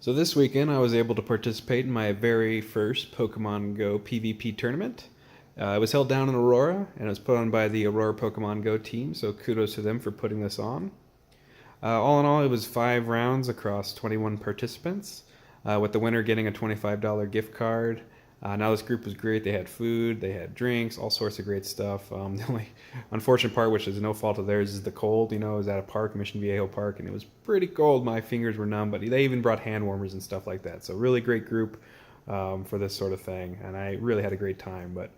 So this weekend I was able to participate in my very first Pokemon Go PvP tournament. It was held down in Aurora, and it was put on by the Aurora Pokemon Go team, so kudos to them for putting this on. All in all, it was 5 rounds across 21 participants, with the winner getting a $25 gift card. Now this group was great. They had food, they had drinks, all sorts of great stuff. The only unfortunate part, which is no fault of theirs, is the cold. You know, it was at a park, Mission Viejo Park, and it was pretty cold. My fingers were numb, but they even brought hand warmers and stuff like that. So really great group for this sort of thing, and I really had a great time. But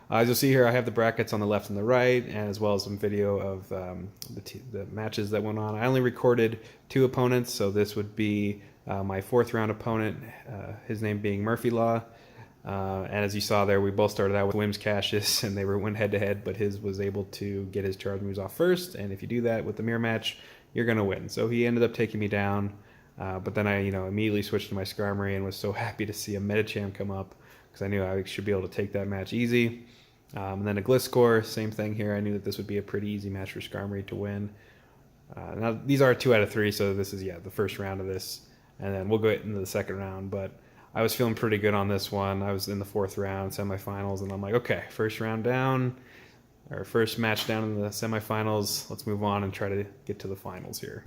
as you'll see here, I have the brackets on the left and the right, and as well as some video of the matches that went on. I only recorded 2 opponents, so this would be my 4th round opponent, his name being Murphy Law. And as you saw there, we both started out with Wims Cassius, and they went head-to-head, but his was able to get his charge moves off first, and if you do that with the mirror match, you're going to win. So he ended up taking me down, but then I immediately switched to my Skarmory and was so happy to see a Medicham come up, because I knew I should be able to take that match easy. And then a Gliscor, same thing here. I knew that this would be a pretty easy match for Skarmory to win. Now, these are 2 out of 3, so this is, the first round of this, and then we'll go into the second round, but I was feeling pretty good on this one. I was in the 4th round, semifinals, and I'm like, okay, first round down, or first match down in the semifinals. Let's move on and try to get to the finals here.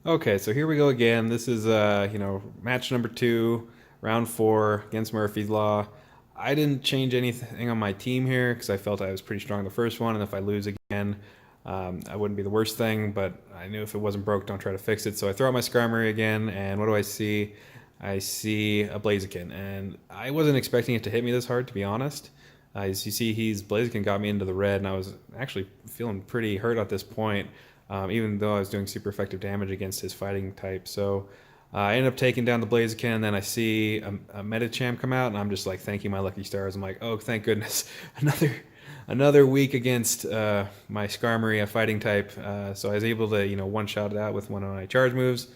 Okay, so here we go again. This is, match number 2, round 4 against Murphy's Law. I didn't change anything on my team here because I felt I was pretty strong the first one, and if I lose again, I wouldn't be the worst thing, but I knew if it wasn't broke, don't try to fix it. So I throw out my Skarmory again, and what do I see? I see a Blaziken, and I wasn't expecting it to hit me this hard, to be honest. As you see, Blaziken got me into the red, and I was actually feeling pretty hurt at this point, even though I was doing super effective damage against his fighting type. So I ended up taking down the Blaziken, and then I see a Medicham come out, and I'm just like thanking my lucky stars. I'm like, oh, thank goodness, another week against my Skarmory, a fighting type. So I was able to, one-shot it out with one of my charge moves.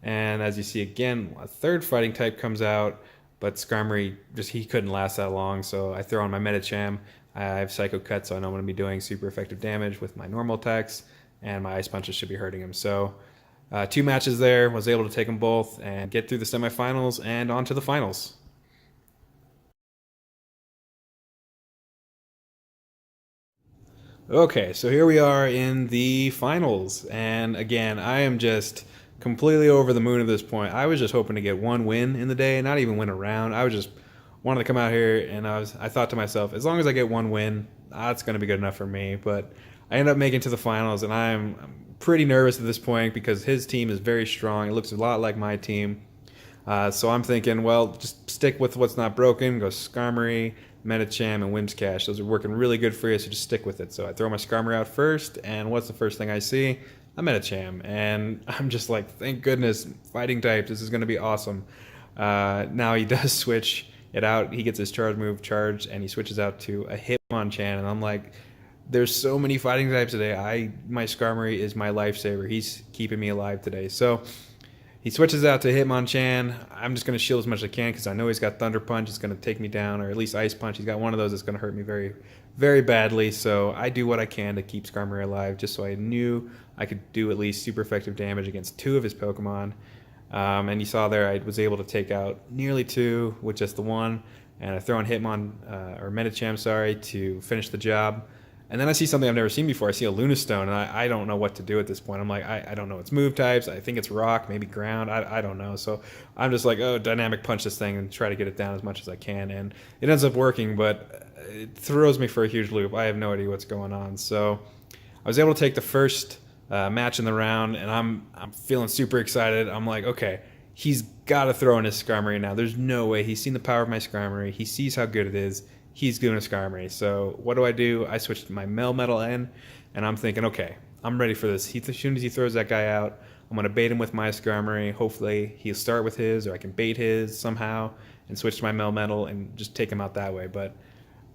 And as you see again, a 3rd fighting type comes out, but Skarmory, he couldn't last that long. So I throw on my Medicham. I have Psycho Cut, so I know I'm going to be doing super effective damage with my normal attacks, and my Ice Punches should be hurting him. So 2 matches there, was able to take them both and get through the semifinals and on to the finals. Okay, so here we are in the finals, and again, I am just completely over the moon at this point. I was just hoping to get 1 win in the day, not even win a round. I was just wanted to come out here, and I thought to myself, as long as I get 1 win, that's going to be good enough for me. But I ended up making it to the finals, and I'm pretty nervous at this point because his team is very strong. It looks a lot like my team. So I'm thinking, well, just stick with what's not broken. Go Skarmory, Medicham, and Whimscash. Those are working really good for you, so just stick with it. So I throw my Skarmory out first, and what's the first thing I see? A Medicham. And I'm just like, thank goodness, fighting type, this is going to be awesome. Now he does switch it out. He gets his charge move charged, and he switches out to a Hitmonchan, and I'm like, there's so many fighting types today. My Skarmory is my lifesaver. He's keeping me alive today. So he switches out to Hitmonchan. I'm just going to shield as much as I can because I know he's got Thunder Punch. It's going to take me down, or at least Ice Punch. He's got one of those that's going to hurt me very, very badly. So I do what I can to keep Skarmory alive, just so I knew I could do at least super effective damage against 2 of his Pokemon. And you saw there I was able to take out nearly 2 with just the 1. And I throw in Medicham, to finish the job. And then I see something I've never seen before. I see a Lunastone, and I don't know what to do at this point. I'm like, I don't know its move types. I think it's rock, maybe ground. I don't know. So I'm just like, oh, dynamic punch this thing and try to get it down as much as I can. And it ends up working, but it throws me for a huge loop. I have no idea what's going on. So I was able to take the first match in the round, and I'm feeling super excited. I'm like, okay, he's got to throw in his Skarmory now. There's no way. He's seen the power of my Skarmory. He sees how good it is. He's doing a Skarmory. So what do? I switched to my Melmetal in, and I'm thinking, okay, I'm ready for this. As soon as he throws that guy out, I'm going to bait him with my Skarmory. Hopefully he'll start with his, or I can bait his somehow and switch to my Melmetal and just take him out that way. But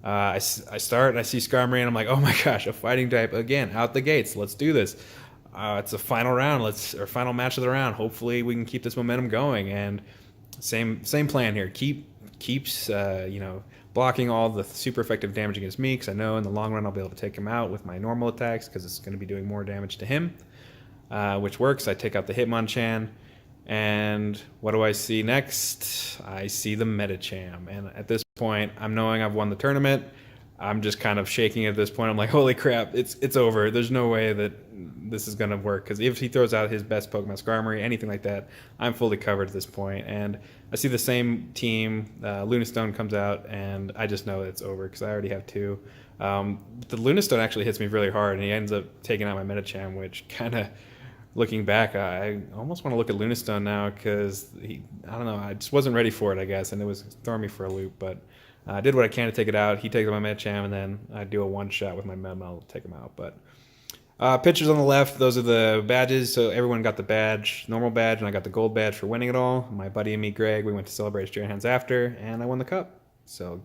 I start, and I see Skarmory, and I'm like, oh my gosh, a fighting type again, out the gates. Let's do this. It's a final round. Or final match of the round. Hopefully we can keep this momentum going. And same plan here. Keeps blocking all the super effective damage against me, because I know in the long run I'll be able to take him out with my normal attacks, because it's going to be doing more damage to him. which works. I take out the Hitmonchan, and what do I see next? I see the Medicham, and at this point, I'm knowing I've won the tournament. I'm just kind of shaking at this point. I'm like, holy crap, it's over. There's no way that this is going to work, because if he throws out his best Pokemon Skarmory, anything like that, I'm fully covered at this point. And I see the same team. Lunastone comes out, and I just know it's over because I already have two. The Lunastone actually hits me really hard, and he ends up taking out my Medicham, which kind of, looking back, I almost want to look at Lunastone now, because I don't know, I just wasn't ready for it, I guess, and it was throwing me for a loop. But I did what I can to take it out. He takes out my Medicham, and then I do a one-shot with my Memo to take him out. But pictures on the left, those are the badges. So everyone got the badge, normal badge, and I got the gold badge for winning it all. My buddy and me, Greg, we went to celebrate Strahan Hands after, and I won the cup. So